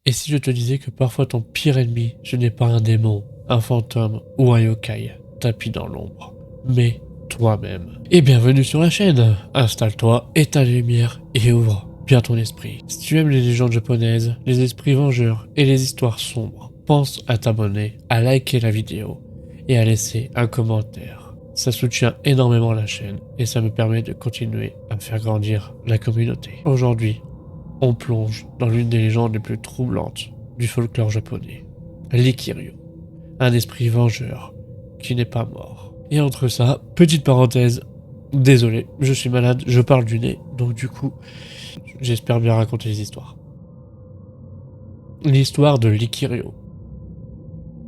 Et si je te disais que parfois ton pire ennemi, ce n'est pas un démon, un fantôme ou un yokai tapis dans l'ombre, mais toi-même. Et bienvenue sur la chaîne. Installe-toi, éteins les lumières et ouvre bien ton esprit. Si tu aimes les légendes japonaises, les esprits vengeurs et les histoires sombres, pense à t'abonner, à liker la vidéo et à laisser un commentaire. Ça soutient énormément la chaîne et ça me permet de continuer à faire grandir la communauté. Aujourd'hui, on plonge dans l'une des légendes les plus troublantes du folklore japonais, l'Ikiryo, un esprit vengeur qui n'est pas mort. Et entre ça, petite parenthèse, désolé, je suis malade, je parle du nez, donc du coup, j'espère bien raconter les histoires. L'histoire de l'Ikiryo.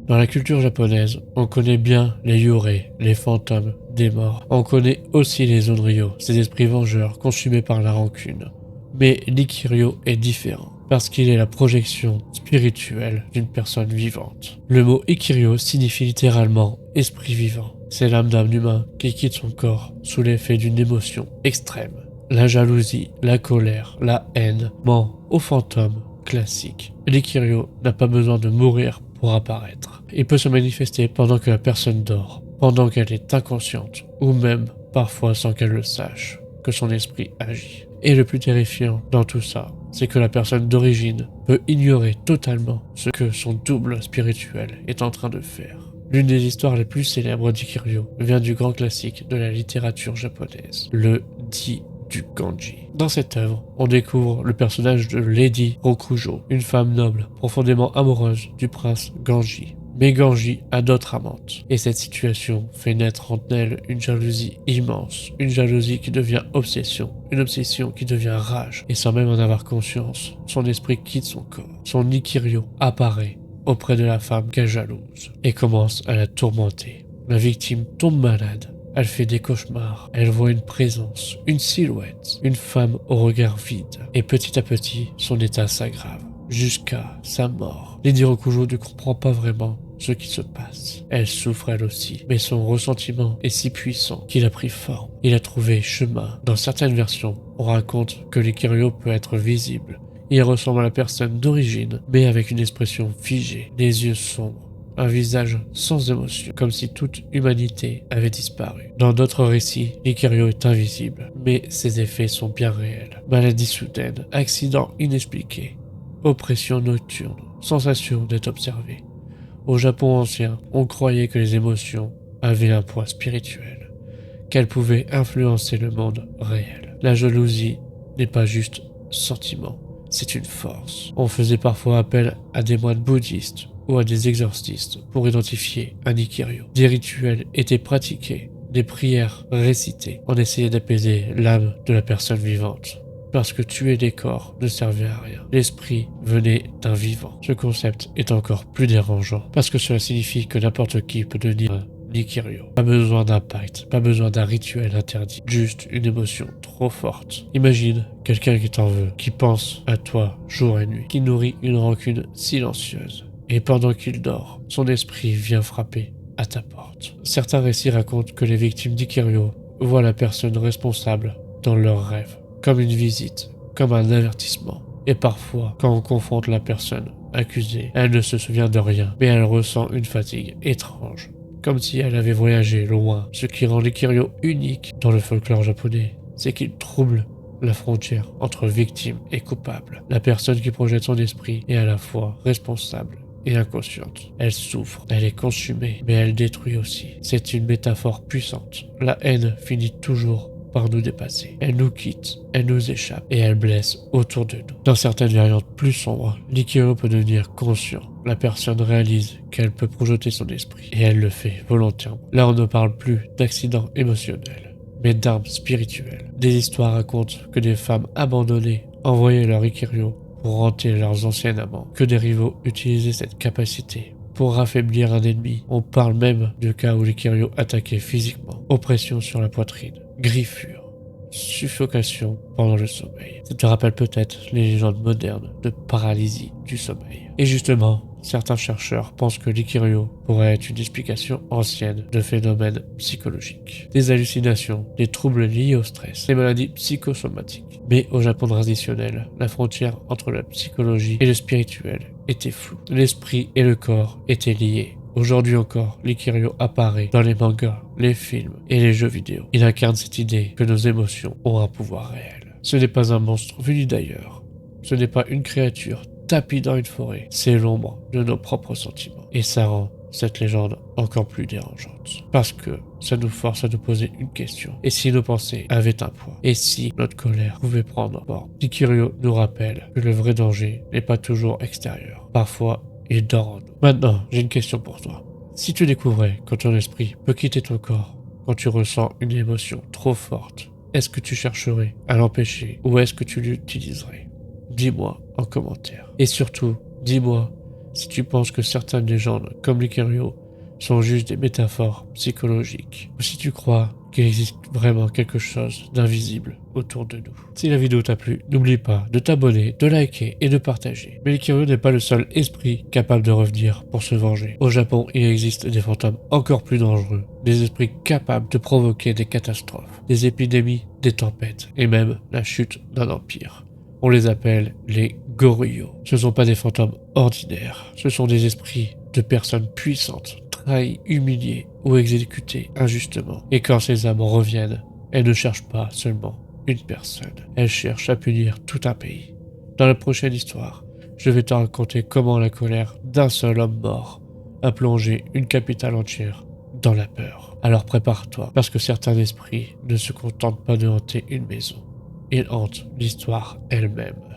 Dans la culture japonaise, on connaît bien les yurei, les fantômes des morts. On connaît aussi les onryo, ces esprits vengeurs consumés par la rancune. Mais l'Ikiryo est différent, parce qu'il est la projection spirituelle d'une personne vivante. Le mot Ikiryo signifie littéralement « esprit vivant ». C'est l'âme d'un humain qui quitte son corps sous l'effet d'une émotion extrême. La jalousie, la colère, la haine ment aux fantômes classiques. L'Ikiryo n'a pas besoin de mourir pour apparaître. Il peut se manifester pendant que la personne dort, pendant qu'elle est inconsciente, ou même parfois sans qu'elle le sache, que son esprit agit. Et le plus terrifiant dans tout ça, c'est que la personne d'origine peut ignorer totalement ce que son double spirituel est en train de faire. L'une des histoires les plus célèbres d'Ikiryo vient du grand classique de la littérature japonaise, le Di du Ganji. Dans cette œuvre, on découvre le personnage de Lady Rokujo, une femme noble, profondément amoureuse du prince Ganji. Mais Ganji a d'autres amantes, et cette situation fait naître en elle une jalousie immense, une jalousie qui devient obsession, une obsession qui devient rage, et sans même en avoir conscience, son esprit quitte son corps. Son Ikiryo apparaît auprès de la femme qu'elle jalouse, et commence à la tourmenter. La victime tombe malade, elle fait des cauchemars, elle voit une présence, une silhouette, une femme au regard vide, et petit à petit, son état s'aggrave, jusqu'à sa mort. Lady Rokujo ne comprend pas vraiment ce qui se passe. Elle souffre elle aussi, mais son ressentiment est si puissant qu'il a pris forme. Il a trouvé chemin. Dans certaines versions, on raconte que l'Ikiryo peut être visible. Il ressemble à la personne d'origine, mais avec une expression figée, les yeux sombres, un visage sans émotion, comme si toute humanité avait disparu. Dans d'autres récits, l'Ikiryo est invisible, mais ses effets sont bien réels. Maladie soudaine, accident inexpliqué, oppression nocturne, sensation d'être observé. Au Japon ancien, on croyait que les émotions avaient un poids spirituel, qu'elles pouvaient influencer le monde réel. La jalousie n'est pas juste sentiment, c'est une force. On faisait parfois appel à des moines bouddhistes ou à des exorcistes pour identifier un Ikiryo. Des rituels étaient pratiqués, des prières récitées. On essayait d'apaiser l'âme de la personne vivante. Parce que tuer des corps ne servait à rien. L'esprit venait d'un vivant. Ce concept est encore plus dérangeant, parce que cela signifie que n'importe qui peut devenir un Ikiryo. Pas besoin d'un pacte, pas besoin d'un rituel interdit, juste une émotion trop forte. Imagine quelqu'un qui t'en veut, qui pense à toi jour et nuit, qui nourrit une rancune silencieuse. Et pendant qu'il dort, son esprit vient frapper à ta porte. Certains récits racontent que les victimes d'Ikiryo voient la personne responsable dans leurs rêves, comme une visite, comme un avertissement. Et parfois, quand on confronte la personne accusée, elle ne se souvient de rien, mais elle ressent une fatigue étrange, comme si elle avait voyagé loin. Ce qui rend l'Ikiryo unique dans le folklore japonais, c'est qu'il trouble la frontière entre victime et coupable. La personne qui projette son esprit est à la fois responsable et inconsciente. Elle souffre, elle est consumée, mais elle détruit aussi. C'est une métaphore puissante. La haine finit toujours par nous dépasser. Elle nous quitte, elle nous échappe et elle blesse autour de nous. Dans certaines variantes plus sombres, l'Ikiryo peut devenir conscient. La personne réalise qu'elle peut projeter son esprit et elle le fait volontairement. Là, on ne parle plus d'accident émotionnel, mais d'armes spirituelles. Des histoires racontent que des femmes abandonnées envoyaient leur Ikiryo pour hanter leurs anciens amants, que des rivaux utilisaient cette capacité pour affaiblir un ennemi. On parle même de cas où l'Ikiryo attaquait physiquement, oppression sur la poitrine, griffures, suffocation pendant le sommeil. Ça te rappelle peut-être les légendes modernes de paralysie du sommeil. Et justement, certains chercheurs pensent que l'ikirio pourrait être une explication ancienne de phénomènes psychologiques. Des hallucinations, des troubles liés au stress, des maladies psychosomatiques. Mais au Japon traditionnel, la frontière entre la psychologie et le spirituel était floue. L'esprit et le corps étaient liés. Aujourd'hui encore, l'ikirio apparaît dans les mangas, les films et les jeux vidéo. Il incarne cette idée que nos émotions ont un pouvoir réel. Ce n'est pas un monstre venu d'ailleurs. Ce n'est pas une créature tapie dans une forêt. C'est l'ombre de nos propres sentiments. Et ça rend cette légende encore plus dérangeante. Parce que ça nous force à nous poser une question. Et si nos pensées avaient un poids? Et si notre colère pouvait prendre forme? L'ikirio nous rappelle que le vrai danger n'est pas toujours extérieur. Parfois, il dort en nous. Maintenant, j'ai une question pour toi. Si tu découvrais que ton esprit peut quitter ton corps quand tu ressens une émotion trop forte, est-ce que tu chercherais à l'empêcher ou est-ce que tu l'utiliserais? Dis-moi en commentaire. Et surtout, dis-moi si tu penses que certaines légendes, comme l'ikirio, sont juste des métaphores psychologiques, ou si tu crois qu'il existe vraiment quelque chose d'invisible autour de nous. Si la vidéo t'a plu, n'oublie pas de t'abonner, de liker et de partager. Mais l'ikirio n'est pas le seul esprit capable de revenir pour se venger. Au Japon, il existe des fantômes encore plus dangereux, des esprits capables de provoquer des catastrophes, des épidémies, des tempêtes, et même la chute d'un empire. On les appelle les Goryo. Ce ne sont pas des fantômes ordinaires, ce sont des esprits de personnes puissantes, trahies, humiliées ou exécutées injustement. Et quand ces âmes reviennent, elles ne cherchent pas seulement une personne, elles cherchent à punir tout un pays. Dans la prochaine histoire, je vais te raconter comment la colère d'un seul homme mort a plongé une capitale entière dans la peur. Alors prépare-toi, parce que certains esprits ne se contentent pas de hanter une maison. Ils hantent l'histoire elle-même.